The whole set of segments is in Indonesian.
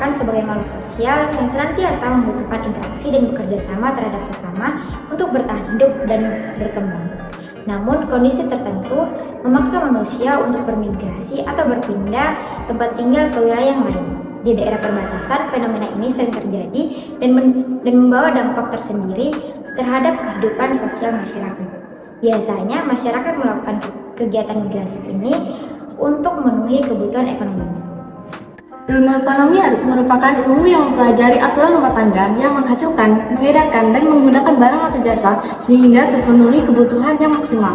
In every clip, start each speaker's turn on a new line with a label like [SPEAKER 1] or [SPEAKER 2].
[SPEAKER 1] diciptakan sebagai makhluk sosial yang senantiasa membutuhkan interaksi dan bekerja sama terhadap sesama untuk bertahan hidup dan berkembang. Namun, kondisi tertentu memaksa manusia untuk bermigrasi atau berpindah tempat tinggal ke wilayah yang lain. Di daerah perbatasan, fenomena ini sering terjadi dan membawa dampak tersendiri terhadap kehidupan sosial masyarakat. Biasanya, masyarakat melakukan kegiatan migrasi ini untuk memenuhi kebutuhan ekonomi.
[SPEAKER 2] Ilmu ekonomi merupakan ilmu yang mempelajari aturan rumah tangga yang menghasilkan, mengedarkan, dan menggunakan barang atau jasa sehingga terpenuhi kebutuhan yang maksimal.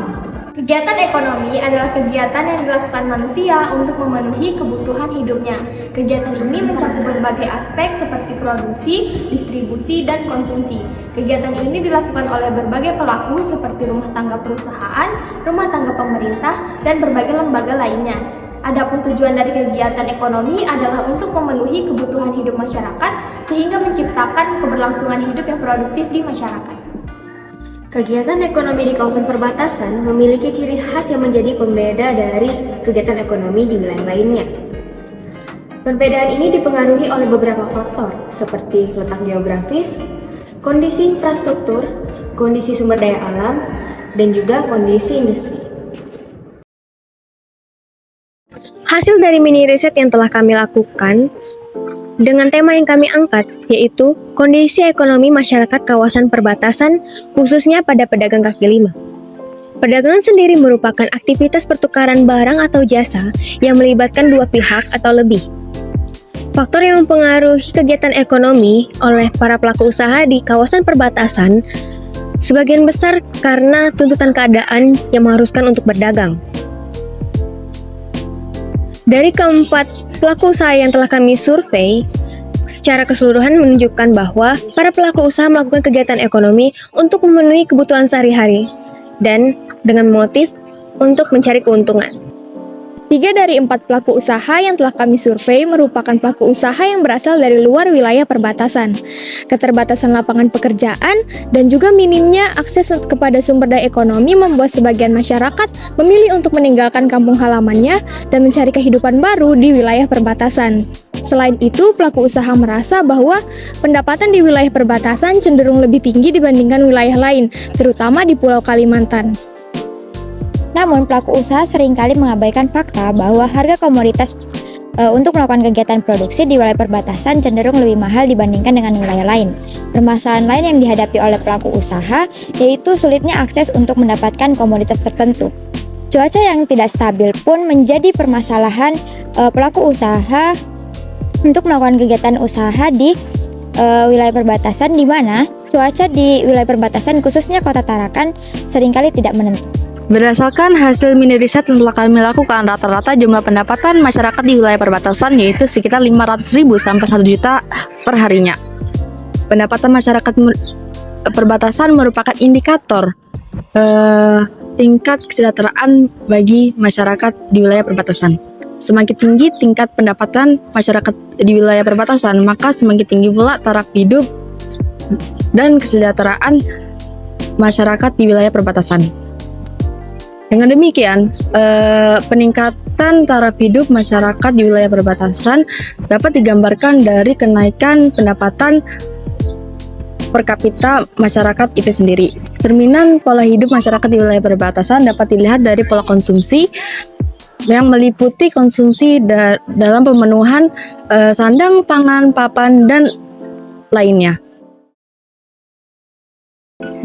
[SPEAKER 3] Kegiatan ekonomi adalah kegiatan yang dilakukan manusia untuk memenuhi kebutuhan hidupnya. Kegiatan ini mencakup berbagai aspek seperti produksi, distribusi, dan konsumsi. Kegiatan ini dilakukan oleh berbagai pelaku seperti rumah tangga perusahaan, rumah tangga pemerintah, dan berbagai lembaga lainnya. Adapun tujuan dari kegiatan ekonomi adalah untuk memenuhi kebutuhan hidup masyarakat sehingga menciptakan keberlangsungan hidup yang produktif di masyarakat.
[SPEAKER 2] Kegiatan ekonomi di kawasan perbatasan memiliki ciri khas yang menjadi pembeda dari kegiatan ekonomi di wilayah lainnya. Perbedaan ini dipengaruhi oleh beberapa faktor seperti letak geografis, kondisi infrastruktur, kondisi sumber daya alam, dan juga kondisi industri. Hasil dari mini riset yang telah kami lakukan dengan tema yang kami angkat, yaitu kondisi ekonomi masyarakat kawasan perbatasan, khususnya pada pedagang kaki lima. Perdagangan sendiri merupakan aktivitas pertukaran barang atau jasa yang melibatkan dua pihak atau lebih. Faktor yang mempengaruhi kegiatan ekonomi oleh para pelaku usaha di kawasan perbatasan sebagian besar karena tuntutan keadaan yang mengharuskan untuk berdagang. Dari keempat pelaku usaha yang telah kami survei, secara keseluruhan menunjukkan bahwa para pelaku usaha melakukan kegiatan ekonomi untuk memenuhi kebutuhan sehari-hari dan dengan motif untuk mencari keuntungan.
[SPEAKER 3] 3 dari 4 pelaku usaha yang telah kami survei merupakan pelaku usaha yang berasal dari luar wilayah perbatasan. Keterbatasan lapangan pekerjaan dan juga minimnya akses kepada sumber daya ekonomi membuat sebagian masyarakat memilih untuk meninggalkan kampung halamannya dan mencari kehidupan baru di wilayah perbatasan. Selain itu, pelaku usaha merasa bahwa pendapatan di wilayah perbatasan cenderung lebih tinggi dibandingkan wilayah lain, terutama di Pulau Kalimantan.
[SPEAKER 1] Namun, pelaku usaha seringkali mengabaikan fakta bahwa harga komoditas untuk melakukan kegiatan produksi di wilayah perbatasan cenderung lebih mahal dibandingkan dengan wilayah lain. Permasalahan lain yang dihadapi oleh pelaku usaha yaitu sulitnya akses untuk mendapatkan komoditas tertentu. Cuaca yang tidak stabil pun menjadi permasalahan pelaku usaha untuk melakukan kegiatan usaha di wilayah perbatasan, di mana cuaca di wilayah perbatasan khususnya Kota Tarakan seringkali tidak menentu.
[SPEAKER 4] Berdasarkan hasil mini riset yang telah kami lakukan, rata-rata jumlah pendapatan masyarakat di wilayah perbatasan yaitu sekitar 500.000 sampai 1 juta per harinya. Pendapatan masyarakat perbatasan merupakan indikator tingkat kesejahteraan bagi masyarakat di wilayah perbatasan. Semakin tinggi tingkat pendapatan masyarakat di wilayah perbatasan, maka semakin tinggi pula taraf hidup dan kesejahteraan masyarakat di wilayah perbatasan. Dengan demikian, peningkatan taraf hidup masyarakat di wilayah perbatasan dapat digambarkan dari kenaikan pendapatan per kapita masyarakat itu sendiri. Cerminan pola hidup masyarakat di wilayah perbatasan dapat dilihat dari pola konsumsi yang meliputi konsumsi dalam pemenuhan sandang, pangan, papan, dan lainnya.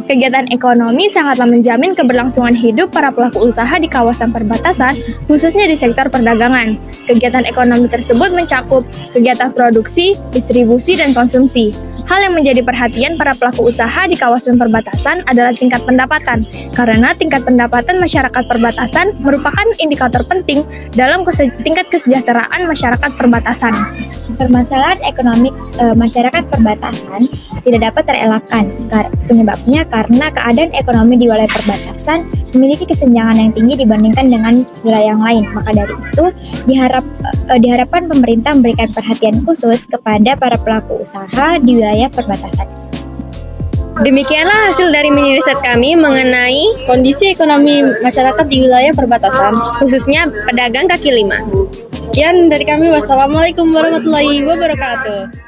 [SPEAKER 3] Kegiatan ekonomi sangatlah menjamin keberlangsungan hidup para pelaku usaha di kawasan perbatasan, khususnya di sektor perdagangan. Kegiatan ekonomi tersebut mencakup kegiatan produksi, distribusi, dan konsumsi. Hal yang menjadi perhatian para pelaku usaha di kawasan perbatasan adalah tingkat pendapatan, karena tingkat pendapatan masyarakat perbatasan merupakan indikator penting dalam tingkat kesejahteraan masyarakat perbatasan.
[SPEAKER 1] Permasalahan ekonomi masyarakat perbatasan tidak dapat terelakkan. Penyebabnya karena keadaan ekonomi di wilayah perbatasan memiliki kesenjangan yang tinggi dibandingkan dengan wilayah yang lain. Maka dari itu diharapkan pemerintah memberikan perhatian khusus kepada para pelaku usaha di wilayah perbatasan.
[SPEAKER 2] Demikianlah hasil dari mini riset kami mengenai
[SPEAKER 4] Kondisi ekonomi masyarakat di wilayah perbatasan.
[SPEAKER 2] khususnya pedagang kaki lima.
[SPEAKER 4] Sekian dari kami. Wassalamualaikum warahmatullahi wabarakatuh.